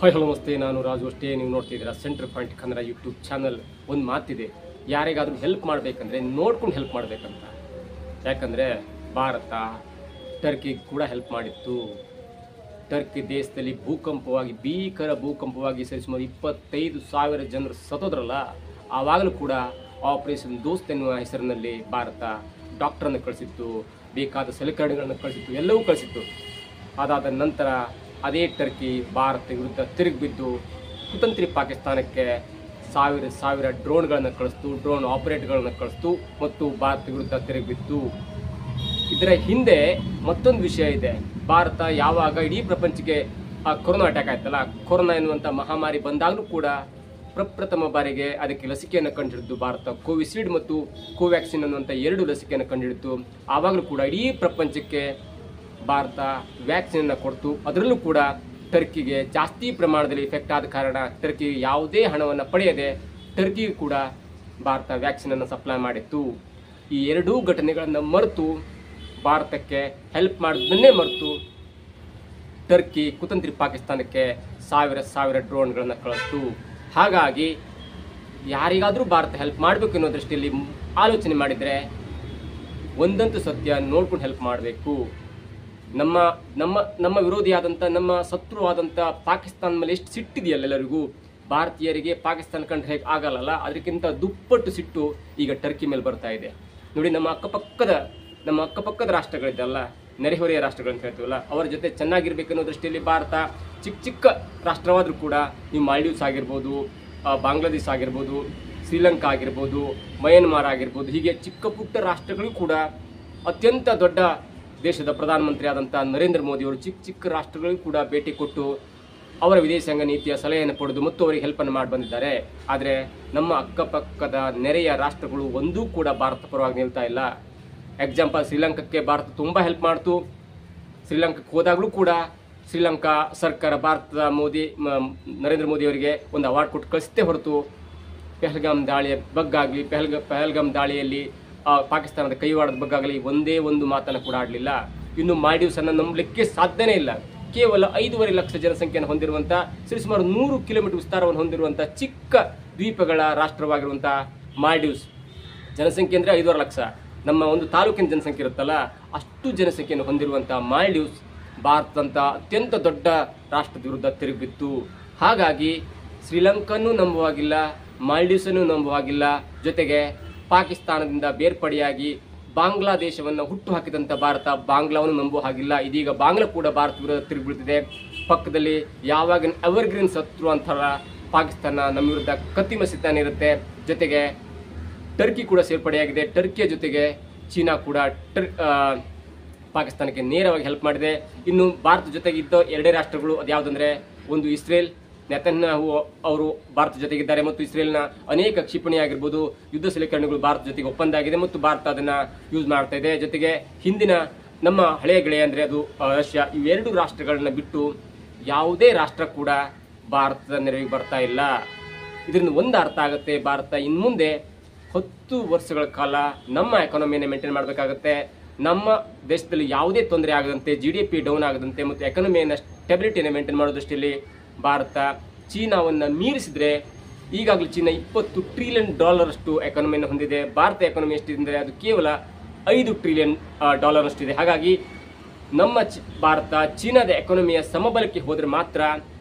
Hi hello ನಮಸ್ತೆ, ನಾನು ರಾಜು ಅಷ್ಟೇ. ನೀವು ನೋಡ್ತಿದ್ದೀರಾ centre point Kannada YouTube channel. ಒಂದು ಮಾತಿದೆ, ಯಾರಿಗಾದರೂ ಹೆಲ್ಪ್ ಮಾಡಬೇಕಂದ್ರೆ ನೋಡ್ಕೊಂಡು ಹೆಲ್ಪ್ ಮಾಡಬೇಕಂತ. ಯಾಕಂದರೆ ಭಾರತ ಟರ್ಕಿಗೆ ಕೂಡ ಹೆಲ್ಪ್ ಮಾಡಿತ್ತು. ಟರ್ಕಿ ದೇಶದಲ್ಲಿ ಭೀಕರ ಭೂಕಂಪವಾಗಿ ಸರಿಸುಮಾರು 25,000 ಜನರು ಸತ್ತೋದ್ರಲ್ಲ. ಆವಾಗಲೂ ಕೂಡ ಆಪರೇಷನ್ ದೋಸ್ತ್ ಎನ್ನುವ ಹೆಸರಿನಲ್ಲಿ ಭಾರತ ಡಾಕ್ಟರನ್ನು ಕಳಿಸಿತ್ತು, ಬೇಕಾದ ಸಲಕರಣೆಗಳನ್ನು ಕಳಿಸಿತ್ತು, ಎಲ್ಲವೂ ಕಳಿಸಿತ್ತು. ಅದಾದ ನಂತರ ಅದೇ ಟರ್ಕಿ ಭಾರತ ವಿರುದ್ಧ ತಿರುಗಿಬಿದ್ದು ಕುತಂತ್ರಿ ಪಾಕಿಸ್ತಾನಕ್ಕೆ ಸಾವಿರ ಡ್ರೋನ್ಗಳನ್ನು ಕಳಿಸ್ತು, ಡ್ರೋನ್ ಆಪರೇಟರ್ಗಳನ್ನು ಕಳಿಸ್ತು ಮತ್ತು ಭಾರತ ವಿರುದ್ಧ ತಿರುಗಿಬಿತ್ತು. ಇದರ ಹಿಂದೆ ಮತ್ತೊಂದು ವಿಷಯ ಇದೆ. ಭಾರತ ಯಾವಾಗ ಇಡೀ ಪ್ರಪಂಚಕ್ಕೆ ಕೊರೋನಾ ಅಟ್ಯಾಕ್ ಆಯ್ತಲ್ಲ, ಕೊರೋನಾ ಎನ್ನುವಂಥ ಮಹಾಮಾರಿ ಬಂದಾಗಲೂ ಕೂಡ ಪ್ರಪ್ರಥಮ ಬಾರಿಗೆ ಅದಕ್ಕೆ ಲಸಿಕೆಯನ್ನು ಕಂಡುಹಿಡಿದು ಭಾರತ ಕೋವಿಶೀಲ್ಡ್ ಮತ್ತು ಕೋವ್ಯಾಕ್ಸಿನ್ ಅನ್ನುವಂಥ 2 ಲಸಿಕೆಯನ್ನು ಕಂಡುಹಿಡಿತು. ಆವಾಗಲೂ ಕೂಡ ಇಡೀ ಪ್ರಪಂಚಕ್ಕೆ ಭಾರತ ವ್ಯಾಕ್ಸಿನನ್ನು ಕೊಡ್ತು. ಅದರಲ್ಲೂ ಕೂಡ ಟರ್ಕಿಗೆ ಜಾಸ್ತಿ ಪ್ರಮಾಣದಲ್ಲಿ ಇಫೆಕ್ಟ್ ಆದ ಕಾರಣ ಟರ್ಕಿ ಯಾವುದೇ ಹಣವನ್ನು ಪಡೆಯದೆ ಟರ್ಕಿಗೆ ಕೂಡ ಭಾರತ ವ್ಯಾಕ್ಸಿನನ್ನು ಸಪ್ಲೈ ಮಾಡಿತ್ತು. ಈ 2 ಘಟನೆಗಳನ್ನು ಮರೆತು, ಭಾರತಕ್ಕೆ ಹೆಲ್ಪ್ ಮಾಡೋದನ್ನೇ ಮರೆತು ಟರ್ಕಿ ಕುತಂತ್ರಿ ಪಾಕಿಸ್ತಾನಕ್ಕೆ ಸಾವಿರ ಡ್ರೋನ್ಗಳನ್ನು ಕಳಿಸ್ತು. ಹಾಗಾಗಿ ಯಾರಿಗಾದರೂ ಭಾರತ ಹೆಲ್ಪ್ ಮಾಡಬೇಕು ಅನ್ನೋ ದೃಷ್ಟಿಯಲ್ಲಿ ಆಲೋಚನೆ ಮಾಡಿದರೆ ಒಂದಂತೂ ಸತ್ಯ, ನೋಡ್ಕೊಂಡು ಹೆಲ್ಪ್ ಮಾಡಬೇಕು. ನಮ್ಮ ವಿರೋಧಿಯಾದಂಥ, ನಮ್ಮ ಶತ್ರುವಾದಂಥ ಪಾಕಿಸ್ತಾನ ಮೇಲೆ ಎಷ್ಟು ಸಿಟ್ಟಿದೆಯಲ್ಲ ಎಲ್ಲರಿಗೂ. ಭಾರತೀಯರಿಗೆ ಪಾಕಿಸ್ತಾನ ಕಂಡ್ರೆ ಹೇಗೆ ಆಗಲ್ಲ, ಅದಕ್ಕಿಂತ ದುಪ್ಪಟ್ಟು ಸಿಟ್ಟು ಈಗ ಟರ್ಕಿ ಮೇಲೆ ಬರ್ತಾ ಇದೆ. ನೋಡಿ, ನಮ್ಮ ಅಕ್ಕಪಕ್ಕದ ರಾಷ್ಟ್ರಗಳಿದ್ದಲ್ಲ, ನೆರೆಹೊರೆಯ ರಾಷ್ಟ್ರಗಳಂತ ಹೇಳ್ತೀವಲ್ಲ, ಅವರ ಜೊತೆ ಚೆನ್ನಾಗಿರ್ಬೇಕನ್ನೋ ದೃಷ್ಟಿಯಲ್ಲಿ ಭಾರತ ಚಿಕ್ಕ ರಾಷ್ಟ್ರವಾದರೂ ಕೂಡ, ನೀವು ಮಾಲ್ಡೀವ್ಸ್ ಆಗಿರ್ಬೋದು, ಬಾಂಗ್ಲಾದೇಶ ಆಗಿರ್ಬೋದು, ಶ್ರೀಲಂಕಾ ಆಗಿರ್ಬೋದು, ಮಯನ್ಮಾರ್ ಆಗಿರ್ಬೋದು, ಹೀಗೆ ಚಿಕ್ಕ ಪುಟ್ಟ ರಾಷ್ಟ್ರಗಳು ಕೂಡ ಅತ್ಯಂತ ದೊಡ್ಡ ದೇಶದ ಪ್ರಧಾನಮಂತ್ರಿ ಆದಂಥ ನರೇಂದ್ರ ಮೋದಿಯವರು ಚಿಕ್ಕ ರಾಷ್ಟ್ರಗಳಿಗೂ ಕೂಡ ಭೇಟಿ ಕೊಟ್ಟು ಅವರ ವಿದೇಶಾಂಗ ನೀತಿಯ ಸಲಹೆಯನ್ನು ಪಡೆದು ಮತ್ತು ಅವರಿಗೆ ಹೆಲ್ಪನ್ನು ಮಾಡಿ ಬಂದಿದ್ದಾರೆ. ಆದರೆ ನಮ್ಮ ಅಕ್ಕಪಕ್ಕದ ನೆರೆಯ ರಾಷ್ಟ್ರಗಳು ಒಂದೂ ಕೂಡ ಭಾರತ ಪರವಾಗಿ ನಿಲ್ತಾ ಇಲ್ಲ. ಎಕ್ಸಾಂಪಲ್, ಶ್ರೀಲಂಕಾಕ್ಕೆ ಭಾರತ ತುಂಬ ಹೆಲ್ಪ್ ಮಾಡ್ತು. ಶ್ರೀಲಂಕಾಕ್ಕೆ ಹೋದಾಗಲೂ ಕೂಡ ಶ್ರೀಲಂಕಾ ಸರ್ಕಾರ ಭಾರತದ ನರೇಂದ್ರ ಮೋದಿ ಅವರಿಗೆ ಒಂದು ಅವಾರ್ಡ್ ಕೊಟ್ಟು ಕಳಿಸ್ತೇ ಹೊರತು ಪಹಲ್ಗಾಮ್ ದಾಳಿಯ ಬಗ್ಗಾಗಲಿ, ಪಹಲ್ಗಾಮ್ ದಾಳಿಯಲ್ಲಿ ಪಾಕಿಸ್ತಾನದ ಕೈವಾಡದ ಬಗ್ಗಾಗಲಿ ಒಂದೇ ಒಂದು ಮಾತನ್ನು ಕೂಡ ಆಡಲಿಲ್ಲ. ಇನ್ನು ಮಾಲ್ಡೀವ್ಸ್ ಅನ್ನು ನಂಬಲಿಕ್ಕೆ ಸಾಧ್ಯನೇ ಇಲ್ಲ. ಕೇವಲ 5.5 ಲಕ್ಷ ಜನಸಂಖ್ಯೆಯನ್ನು ಹೊಂದಿರುವಂಥ, ಸರಿಸುಮಾರು 100 ಕಿಲೋಮೀಟರ್ ವಿಸ್ತಾರವನ್ನು ಹೊಂದಿರುವಂಥ ಚಿಕ್ಕ ದ್ವೀಪಗಳ ರಾಷ್ಟ್ರವಾಗಿರುವಂಥ ಮಾಲ್ಡೀವ್ಸ್, ಜನಸಂಖ್ಯೆ ಅಂದರೆ 5.5 ಲಕ್ಷ. ನಮ್ಮ ಒಂದು ತಾಲೂಕಿನ ಜನಸಂಖ್ಯೆ ಇರುತ್ತಲ್ಲ, ಅಷ್ಟು ಜನಸಂಖ್ಯೆಯನ್ನು ಹೊಂದಿರುವಂಥ ಮಾಲ್ಡೀವ್ಸ್ ಭಾರತದಂಥ ಅತ್ಯಂತ ದೊಡ್ಡ ರಾಷ್ಟ್ರದ ವಿರುದ್ಧ ತಿರುಗಿಬಿತ್ತು. ಹಾಗಾಗಿ ಶ್ರೀಲಂಕಾನೂ ನಂಬುವಾಗಿಲ್ಲ, ಮಾಲ್ಡೀವ್ಸನ್ನು ನಂಬುವಾಗಿಲ್ಲ, ಜೊತೆಗೆ ಪಾಕಿಸ್ತಾನದಿಂದ ಬೇರ್ಪಡೆಯಾಗಿ ಬಾಂಗ್ಲಾದೇಶವನ್ನು ಹುಟ್ಟು ಹಾಕಿದಂಥ ಭಾರತ ಬಾಂಗ್ಲಾವನ್ನು ನಂಬುವ ಹಾಗಿಲ್ಲ. ಇದೀಗ ಬಾಂಗ್ಲಾ ಕೂಡ ಭಾರತ ವಿರುದ್ಧ ತಿರುಗಿಬಿಡ್ತಿದೆ. ಪಕ್ಕದಲ್ಲಿ ಯಾವಾಗ ಎವರ್ಗ್ರೀನ್ ಶತ್ರು ಅಂತಾರ ಪಾಕಿಸ್ತಾನ ನಮ್ಮ ವಿರುದ್ಧ ಕತ್ತಿ ಮಸಿತಾನೆ ಇರುತ್ತೆ. ಜೊತೆಗೆ ಟರ್ಕಿ ಕೂಡ ಸೇರ್ಪಡೆಯಾಗಿದೆ. ಟರ್ಕಿಯ ಜೊತೆಗೆ ಚೀನಾ ಕೂಡ ಪಾಕಿಸ್ತಾನಕ್ಕೆ ನೇರವಾಗಿ ಹೆಲ್ಪ್ ಮಾಡಿದೆ. ಇನ್ನು ಭಾರತ ಜೊತೆಗೆ ಇದ್ದ 2 ರಾಷ್ಟ್ರಗಳು ಅದ್ಯಾವುದಂದರೆ, ಒಂದು ಇಸ್ರೇಲ್, ನೆತನ್ಯಾಹು ಅವರು ಭಾರತ ಜೊತೆಗಿದ್ದಾರೆ ಮತ್ತು ಇಸ್ರೇಲ್ನ ಅನೇಕ ಕ್ಷಿಪಣಿ ಆಗಿರ್ಬೋದು, ಯುದ್ಧ ಸಲಕರಣೆಗಳು ಭಾರತ ಜೊತೆಗೆ ಒಪ್ಪಂದ ಆಗಿದೆ ಮತ್ತು ಭಾರತ ಅದನ್ನು ಯೂಸ್ ಮಾಡ್ತಾ ಇದೆ. ಜೊತೆಗೆ ಹಿಂದಿನ ನಮ್ಮ ಹಳೆಯ ಗೆಳೆಯ ಅಂದರೆ ಅದು ರಷ್ಯಾ. ಇವೆರಡು ರಾಷ್ಟ್ರಗಳನ್ನ ಬಿಟ್ಟು ಯಾವುದೇ ರಾಷ್ಟ್ರ ಕೂಡ ಭಾರತದ ನೆರವಿಗೆ ಬರ್ತಾ ಇಲ್ಲ. ಇದರಿಂದ ಒಂದು ಅರ್ಥ ಆಗುತ್ತೆ, ಭಾರತ ಇನ್ಮುಂದೆ 10 ವರ್ಷಗಳ ಕಾಲ ನಮ್ಮ ಎಕಾನಮಿಯನ್ನು ಮೇಂಟೈನ್ ಮಾಡಬೇಕಾಗುತ್ತೆ. ನಮ್ಮ ದೇಶದಲ್ಲಿ ಯಾವುದೇ ತೊಂದರೆ ಆಗದಂತೆ, GDP ಡೌನ್ ಆಗದಂತೆ ಮತ್ತು ಎಕಾನಮಿಯನ್ನು ಸ್ಟೆಬಿಲಿಟಿಯನ್ನು ಮೇಂಟೈನ್ ಮಾಡೋ ದೃಷ್ಟಿಯಲ್ಲಿ ಭಾರತ ಚೀನಾವನ್ನು ಮೀರಿಸಿದರೆ, ಈಗಾಗಲೇ ಚೀನಾ $20 ಟ್ರಿಲಿಯನ್ ಅಷ್ಟು ಎಕಾನಮಿಯನ್ನು ಹೊಂದಿದೆ. ಭಾರತ ಎಕಾನಮಿ ಎಷ್ಟಿದೆ ಅಂದರೆ ಅದು ಕೇವಲ $5 ಟ್ರಿಲಿಯನ್ ಅಷ್ಟಿದೆ. ಹಾಗಾಗಿ ನಮ್ಮ ಭಾರತ ಚೀನಾದ ಎಕಾನಮಿಯ ಸಮಬಲಕ್ಕೆ ಹೋದರೆ ಮಾತ್ರ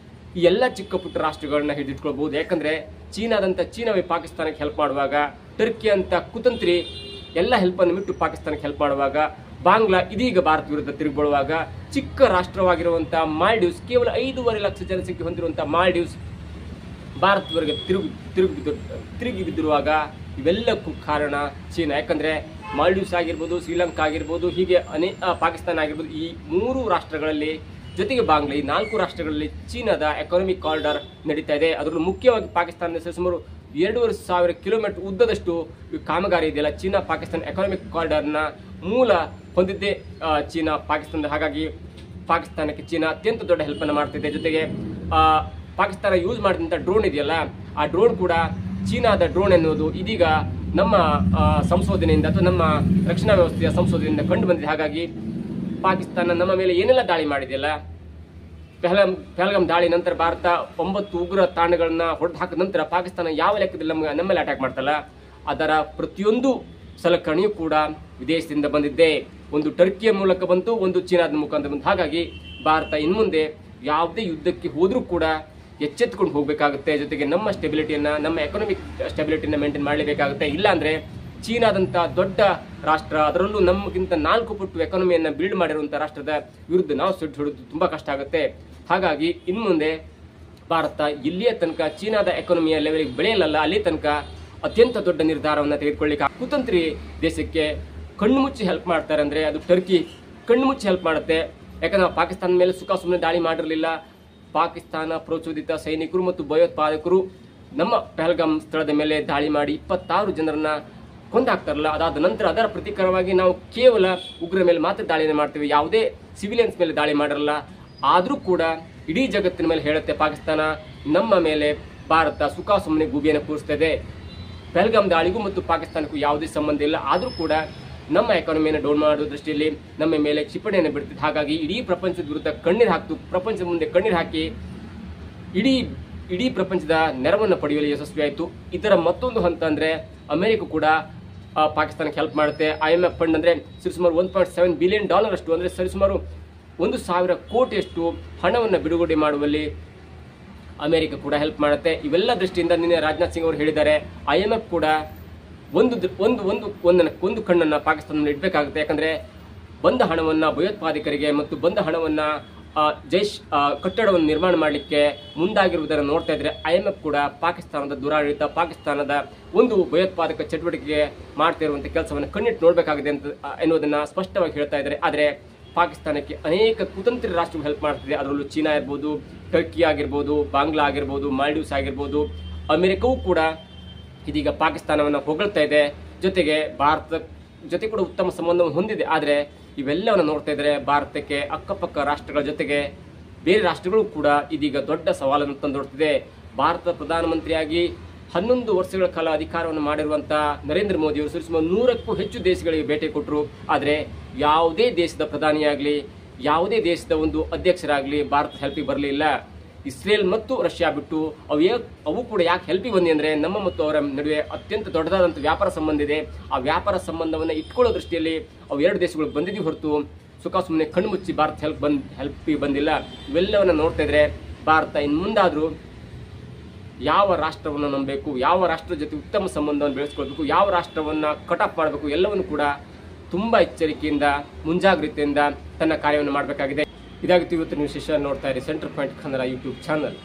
ಈ ಎಲ್ಲ ಚಿಕ್ಕ ಪುಟ್ಟ ರಾಷ್ಟ್ರಗಳನ್ನ ಹಿಡಿದಿಟ್ಕೊಳ್ಬಹುದು. ಯಾಕಂದರೆ ಚೀನಾವೇ ಪಾಕಿಸ್ತಾನಕ್ಕೆ ಹೆಲ್ಪ್ ಮಾಡುವಾಗ, ಟರ್ಕಿ ಅಂತ ಕುತಂತ್ರಿ ಎಲ್ಲ ಹೆಲ್ಪನ್ನು ಬಿಟ್ಟು ಪಾಕಿಸ್ತಾನಕ್ಕೆ ಹೆಲ್ಪ್ ಮಾಡುವಾಗ, ಬಾಂಗ್ಲಾ ಇದೀಗ ಭಾರತ ವಿರುದ್ಧ ತಿರುಗಿಬೀಳುವಾಗ, ಚಿಕ್ಕ ರಾಷ್ಟ್ರವಾಗಿರುವಂಥ ಮಾಲ್ಡೀವ್ಸ್, ಕೇವಲ 5.5 ಲಕ್ಷ ಜನಸಂಖ್ಯೆ ಹೊಂದಿರುವಂಥ ಮಾಲ್ಡೀವ್ಸ್ ಭಾರತದವರೆಗೆ ತಿರುಗಿ ಬಿದ್ದಿರುವಾಗ ಇವೆಲ್ಲಕ್ಕೂ ಕಾರಣ ಚೀನಾ. ಯಾಕಂದರೆ ಮಾಲ್ಡೀವ್ಸ್ ಆಗಿರ್ಬೋದು, ಶ್ರೀಲಂಕಾ ಆಗಿರ್ಬೋದು, ಹೀಗೆ ಪಾಕಿಸ್ತಾನ ಆಗಿರ್ಬೋದು, ಈ 3 ರಾಷ್ಟ್ರಗಳಲ್ಲಿ ಜೊತೆಗೆ ಬಾಂಗ್ಲಾ, ಈ 4 ರಾಷ್ಟ್ರಗಳಲ್ಲಿ ಚೀನಾದ ಎಕಾನಮಿಕ್ ಕಾರಿಡಾರ್ ನಡೀತಾ ಇದೆ. ಅದರಲ್ಲೂ ಮುಖ್ಯವಾಗಿ ಪಾಕಿಸ್ತಾನದ ಸುಮಾರು 2,500 ಕಿಲೋಮೀಟರ್ ಉದ್ದದಷ್ಟು ಕಾಮಗಾರಿ ಇದೆಯಲ್ಲ, ಚೀನಾ ಪಾಕಿಸ್ತಾನ ಎಕಾನಮಿಕ್ ಕಾರಿಡಾರ್ನ ಮೂಲ ಹೊಂದಿದ್ದೇ ಚೀನಾ ಪಾಕಿಸ್ತಾನದ. ಹಾಗಾಗಿ ಪಾಕಿಸ್ತಾನಕ್ಕೆ ಚೀನಾ ಅತ್ಯಂತ ದೊಡ್ಡ ಹೆಲ್ಪನ್ನು ಮಾಡ್ತಿದೆ. ಜೊತೆಗೆ ಪಾಕಿಸ್ತಾನ ಯೂಸ್ ಮಾಡಿದಂಥ ಡ್ರೋನ್ ಇದೆಯಲ್ಲ, ಆ ಡ್ರೋನ್ ಕೂಡ ಚೀನಾದ ಡ್ರೋನ್ ಎನ್ನುವುದು ಇದೀಗ ನಮ್ಮ ಸಂಶೋಧನೆಯಿಂದ ಅಥವಾ ನಮ್ಮ ರಕ್ಷಣಾ ವ್ಯವಸ್ಥೆಯ ಸಂಶೋಧನೆಯಿಂದ ಕಂಡು ಬಂದಿದೆ. ಹಾಗಾಗಿ ಪಾಕಿಸ್ತಾನ ನಮ್ಮ ಮೇಲೆ ಏನೆಲ್ಲ ದಾಳಿ ಮಾಡಿದೆಯಲ್ಲ, ಪಹಲ್ಗಾಮ್ ದಾಳಿ ನಂತರ ಭಾರತ 9 ಉಗ್ರ ತಾಣಗಳನ್ನ ಹೊಡೆದು ಹಾಕಿದ ನಂತರ ಪಾಕಿಸ್ತಾನ ಯಾವ ಲೆಕ್ಕದಲ್ಲಿ ನಮ್ಮ ಮೇಲೆ ಅಟ್ಯಾಕ್ ಮಾಡ್ತಲ್ಲ, ಅದರ ಪ್ರತಿಯೊಂದು ಸಲಕರಣೆಯೂ ಕೂಡ ವಿದೇಶದಿಂದ ಬಂದಿದ್ದೆ. ಒಂದು ಟರ್ಕಿಯ ಮೂಲಕ ಬಂತು, ಒಂದು ಚೀನಾದ ಮುಖಾಂತರ ಬಂತು. ಹಾಗಾಗಿ ಭಾರತ ಇನ್ಮುಂದೆ ಯಾವುದೇ ಯುದ್ಧಕ್ಕೆ ಹೋದ್ರೂ ಕೂಡ ಎಚ್ಚೆತ್ತುಕೊಂಡು ಹೋಗಬೇಕಾಗುತ್ತೆ. ಜೊತೆಗೆ ನಮ್ಮ ಸ್ಟೆಬಿಲಿಟಿಯನ್ನ, ನಮ್ಮ ಎಕನಾಮಿಕ್ ಸ್ಟೆಬಿಲಿಟಿಯನ್ನ ಮೇಂಟೈನ್ ಮಾಡಲೇಬೇಕಾಗುತ್ತೆ. ಇಲ್ಲಾಂದ್ರೆ ಚೀನಾದಂತ ದೊಡ್ಡ ರಾಷ್ಟ್ರ, ಅದರಲ್ಲೂ ನಮಗಿಂತ 4 ಪಟ್ಟು ಎಕಾನಮಿಯನ್ನ ಬಿಲ್ಡ್ ಮಾಡಿರುವಂತಹ ರಾಷ್ಟ್ರದ ವಿರುದ್ಧ ನಾವು ಸಿಟ್ಟು ಹೊಡೆದು ತುಂಬಾ ಕಷ್ಟ ಆಗುತ್ತೆ. ಹಾಗಾಗಿ ಇನ್ಮುಂದೆ ಭಾರತ ಇಲ್ಲಿಯ ತನಕ ಚೀನಾದ ಎಕಾನಮಿಯ ಲೆವೆಲ್ಗೆ ಬೆಳೆಯಲ್ಲ, ಅಲ್ಲಿ ತನಕ ಅತ್ಯಂತ ದೊಡ್ಡ ನಿರ್ಧಾರವನ್ನು ತೆಗೆದುಕೊಳ್ಳಿಕ್ಕೆ ಕುತಂತ್ರಿ ದೇಶಕ್ಕೆ ಕಣ್ಣು ಮುಚ್ಚಿ ಹೆಲ್ಪ್ ಮಾಡ್ತಾರೆ ಅಂದ್ರೆ ಅದು ಟರ್ಕಿ ಕಣ್ಣು ಮುಚ್ಚಿ ಹೆಲ್ಪ್ ಮಾಡುತ್ತೆ. ಯಾಕಂದ್ರೆ ಪಾಕಿಸ್ತಾನ ಮೇಲೆ ಸುಮ್ಮನೆ ದಾಳಿ ಮಾಡಿರಲಿಲ್ಲ. ಪಾಕಿಸ್ತಾನ ಪ್ರಚೋದಿತ ಸೈನಿಕರು ಮತ್ತು ಭಯೋತ್ಪಾದಕರು ನಮ್ಮ ಪಹಲ್ಗಾಮ್ ಸ್ಥಳದ ಮೇಲೆ ದಾಳಿ ಮಾಡಿ 26 ಜನರನ್ನ ಕೊಂದಾಕ್ತಾರಲ್ಲ, ಅದಾದ ನಂತರ ಅದರ ಪ್ರತೀಕಾರವಾಗಿ ನಾವು ಕೇವಲ ಉಗ್ರ ಮೇಲೆ ಮಾತ್ರ ದಾಳಿಯನ್ನು ಮಾಡ್ತೀವಿ, ಯಾವುದೇ ಸಿವಿಲಿಯನ್ಸ್ ಮೇಲೆ ದಾಳಿ ಮಾಡಿರಲ್ಲ. ಆದರೂ ಕೂಡ ಇಡೀ ಜಗತ್ತಿನ ಮೇಲೆ ಹೇಳುತ್ತೆ ಪಾಕಿಸ್ತಾನ ನಮ್ಮ ಮೇಲೆ ಭಾರತ ಸುಮ್ಮನೆ ಗೂಬಿಯನ್ನು ಕೂರಿಸ್ತದೆ. ಪಹಲ್ಗಾಮ್ ದಾಳಿಗೂ ಮತ್ತು ಪಾಕಿಸ್ತಾನಕ್ಕೂ ಯಾವುದೇ ಸಂಬಂಧ ಇಲ್ಲ. ಆದರೂ ಕೂಡ ನಮ್ಮ ಎಕಾನಮಿಯನ್ನು ಡೌನ್ ಮಾಡುವ ದೃಷ್ಟಿಯಲ್ಲಿ ನಮ್ಮ ಮೇಲೆ ಕ್ಷಿಪಣಿಯನ್ನು ಬಿಡ್ತಿತ್ತು. ಹಾಗಾಗಿ ಇಡೀ ಪ್ರಪಂಚದ ವಿರುದ್ಧ ಕಣ್ಣೀರು ಹಾಕ್ತು, ಪ್ರಪಂಚದ ಮುಂದೆ ಕಣ್ಣೀರು ಹಾಕಿ ಇಡೀ ಪ್ರಪಂಚದ ನೆರವನ್ನು ಪಡೆಯುವಲ್ಲಿ ಯಶಸ್ವಿಯಾಯಿತು. ಇದರ ಮತ್ತೊಂದು ಹಂತ ಅಂದ್ರೆ ಅಮೆರಿಕ ಕೂಡ ಪಾಕಿಸ್ತಾನಕ್ಕೆ ಹೆಲ್ಪ್ ಮಾಡುತ್ತೆ. IMF ಫಂಡ್ ಅಂದ್ರೆ ಸರಿಸುಮಾರು $1.7 ಬಿಲಿಯನ್ ಅಷ್ಟು ಅಂದ್ರೆ ಸರಿಸುಮಾರು 1,000 ಕೋಟಿಯಷ್ಟು ಹಣವನ್ನು ಬಿಡುಗಡೆ ಮಾಡುವಲ್ಲಿ ಅಮೆರಿಕ ಕೂಡ ಹೆಲ್ಪ್ ಮಾಡುತ್ತೆ. ಇವೆಲ್ಲ ದೃಷ್ಟಿಯಿಂದ ನಿನ್ನೆ ರಾಜನಾಥ್ ಸಿಂಗ್ ಅವರು ಹೇಳಿದ್ದಾರೆ, IMF ಕೂಡ ಒಂದು ಕಣ್ಣನ್ನ ಪಾಕಿಸ್ತಾನದಲ್ಲಿ ಇಡಬೇಕಾಗುತ್ತೆ. ಯಾಕಂದ್ರೆ ಬಂದ ಹಣವನ್ನ ಭಯೋತ್ಪಾದಕರಿಗೆ ಮತ್ತು ಬಂದ ಹಣವನ್ನ ಜೈಶ್ ಕಟ್ಟಡವನ್ನು ನಿರ್ಮಾಣ ಮಾಡಲಿಕ್ಕೆ ಮುಂದಾಗಿರುವುದನ್ನು ನೋಡ್ತಾ ಇದ್ರೆ IMF ಕೂಡ ಪಾಕಿಸ್ತಾನದ ದುರಾಡಳಿತ, ಪಾಕಿಸ್ತಾನದ ಒಂದು ಭಯೋತ್ಪಾದಕ ಚಟುವಟಿಕೆಗೆ ಮಾಡ್ತಿರುವಂತಹ ಕೆಲಸವನ್ನು ಕಣ್ಣಿಟ್ಟು ನೋಡಬೇಕಾಗಿದೆ ಅಂತ ಎನ್ನುವುದನ್ನ ಸ್ಪಷ್ಟವಾಗಿ ಹೇಳ್ತಾ ಇದ್ದಾರೆ. ಆದರೆ ಪಾಕಿಸ್ತಾನಕ್ಕೆ ಅನೇಕ ಕುತಂತ್ರಿ ರಾಷ್ಟ್ರಗಳು ಹೆಲ್ಪ್ ಮಾಡ್ತಿದೆ. ಅದರಲ್ಲೂ ಚೀನಾ ಇರ್ಬೋದು, ಟರ್ಕಿ ಆಗಿರ್ಬೋದು, ಬಾಂಗ್ಲಾ ಆಗಿರ್ಬೋದು, ಮಾಲ್ಡೀವ್ಸ್ ಆಗಿರ್ಬೋದು. ಅಮೆರಿಕವೂ ಕೂಡ ಇದೀಗ ಪಾಕಿಸ್ತಾನವನ್ನು ಹೊಗಳ್ತಾ ಇದೆ. ಜೊತೆಗೆ ಭಾರತ ಜೊತೆ ಕೂಡ ಉತ್ತಮ ಸಂಬಂಧವನ್ನು ಹೊಂದಿದೆ. ಆದರೆ ಇವೆಲ್ಲವನ್ನು ನೋಡ್ತಾ ಇದ್ರೆ ಭಾರತಕ್ಕೆ ಅಕ್ಕಪಕ್ಕ ರಾಷ್ಟ್ರಗಳ ಜೊತೆಗೆ ಬೇರೆ ರಾಷ್ಟ್ರಗಳು ಕೂಡ ಇದೀಗ ದೊಡ್ಡ ಸವಾಲನ್ನು ತಂದೊಡ್ತಿದೆ. ಭಾರತದ ಪ್ರಧಾನಮಂತ್ರಿಯಾಗಿ 11 ವರ್ಷಗಳ ಕಾಲ ಅಧಿಕಾರವನ್ನು ಮಾಡಿರುವಂತಹ ನರೇಂದ್ರ ಮೋದಿ ಅವರು ಸುಮಾರು 100ಕ್ಕೂ ಹೆಚ್ಚು ದೇಶಗಳಿಗೆ ಭೇಟಿ ಕೊಟ್ಟರು. ಆದರೆ ಯಾವುದೇ ದೇಶದ ಪ್ರಧಾನಿಯಾಗಲಿ, ಯಾವುದೇ ದೇಶದ ಒಂದು ಅಧ್ಯಕ್ಷರಾಗಲಿ ಭಾರತ ಹೆಲ್ಪಿಗೆ ಬರಲಿಲ್ಲ. ಇಸ್ರೇಲ್ ಮತ್ತು ರಷ್ಯಾ ಬಿಟ್ಟು ಅವು ಕೂಡ ಯಾಕೆ ಹೆಲ್ಪಿಗೆ ಬಂದಿ ಅಂದ್ರೆ ನಮ್ಮ ಮತ್ತು ಅವರ ನಡುವೆ ಅತ್ಯಂತ ದೊಡ್ಡದಾದಂಥ ವ್ಯಾಪಾರ ಸಂಬಂಧ ಇದೆ. ಆ ವ್ಯಾಪಾರ ಸಂಬಂಧವನ್ನು ಇಟ್ಕೊಳ್ಳೋ ದೃಷ್ಟಿಯಲ್ಲಿ ಅವು 2 ದೇಶಗಳು ಬಂದಿದ್ದೀವಿ ಹೊರತು ಸುಮ್ಮನೆ ಕಣ್ಣು ಮುಚ್ಚಿ ಭಾರತ ಹೆಲ್ಪಿಗೆ ಬಂದಿಲ್ಲ. ಇವೆಲ್ಲವನ್ನ ನೋಡ್ತಾ ಇದ್ರೆ ಭಾರತ ಇನ್ನು ಮುಂದಾದ್ರೂ ಯಾವ ರಾಷ್ಟ್ರವನ್ನು ನಂಬಬೇಕು, ಯಾವ ರಾಷ್ಟ್ರದ ಜೊತೆ ಉತ್ತಮ ಸಂಬಂಧವನ್ನು ಬೆಳೆಸ್ಕೊಳ್ಬೇಕು, ಯಾವ ರಾಷ್ಟ್ರವನ್ನ ಕಟ್ ಆಫ್ ಮಾಡಬೇಕು, ಎಲ್ಲವನ್ನು ಕೂಡ ತುಂಬಾ ಎಚ್ಚರಿಕೆಯಿಂದ ಮುಂಜಾಗ್ರತೆಯಿಂದ ತನ್ನ ಕಾರ್ಯವನ್ನು ಮಾಡಬೇಕಾಗಿದೆ. ಇದಾಗಿತ್ತು ಇವತ್ತಿನ ವಿಶೇಷ. ನೋಡ್ತಾ ಇರಿ centre point Kannada YouTube channel.